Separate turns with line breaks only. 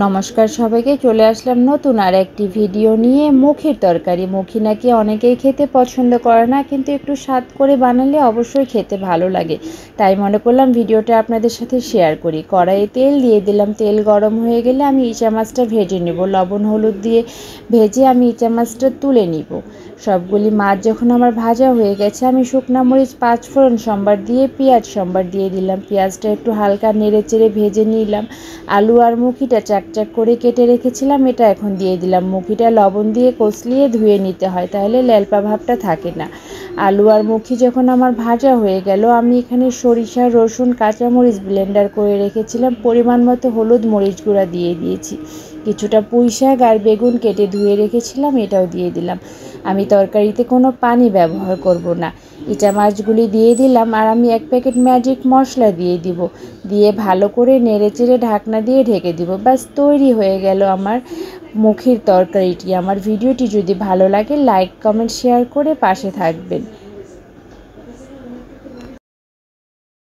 নমস্কার সবাইকে, চলে আসলাম নতুন আর একটি ভিডিও নিয়ে। মুখির তরকারি, মুখি নাকি অনেকেই খেতে পছন্দ করে না, কিন্তু একটু স্বাদ করে বানালে অবশ্যই খেতে ভালো লাগে। তাই মনে করলাম ভিডিওটা আপনাদের সাথে শেয়ার করি। কড়াইয়ে তেল দিয়ে দিলাম, তেল গরম হয়ে গেলে আমি ইচা মাছটা ভেজে নেব। লবণ হলুদ দিয়ে ভেজে আমি ইচা মাছটা তুলে নিব। সবগুলি মাছ যখন আমার ভাজা হয়ে গেছে, আমি শুকনো মরিচ 5 ফোড়ন সম্বার দিয়ে পেঁয়াজ সম্বার দিয়ে দিলাম। পেঁয়াজটা একটু হালকা নেড়ে চেড়ে ভেজে নিলাম। আলু আর মুখিটা চাকচাক করে কেটে রেখেছিলাম, এটা এখন দিয়ে দিলাম। মুখিটা লবণ দিয়ে কষলিয়ে ধুয়ে নিতে হয়, তাহলে ল্যালপা ভাবটা থাকে না। আলু আর মুখি যখন আমার ভাজা হয়ে গেল, আমি এখানে সরিষা, রসুন, কাঁচামরিচ ব্লেন্ডার করে রেখেছিলাম। পরিমাণ মতো হলুদ, মরিচ গুঁড়া দিয়ে দিয়েছি। কিছুটা পুঁই শাক আর বেগুন কেটে ধুয়ে রেখেছিলাম, এটাও দিয়ে দিলাম। আমি তরকারিতে কোনো পানি ব্যবহার করব না। ইচা মাছগুলি দিয়ে দিলাম, আর আমি 1 প্যাকেট ম্যাজিক মশলা দিয়ে দিব। দিয়ে ভালো করে নেড়েচেড়ে ঢাকনা দিয়ে ঢেকে দিব। ব্যাস তৈরি হয়ে গেল আমার মুখির তরকারিটি। আমার ভিডিওটি যদি ভালো লাগে লাইক, কমেন্ট, শেয়ার করে পাশে থাকবেন।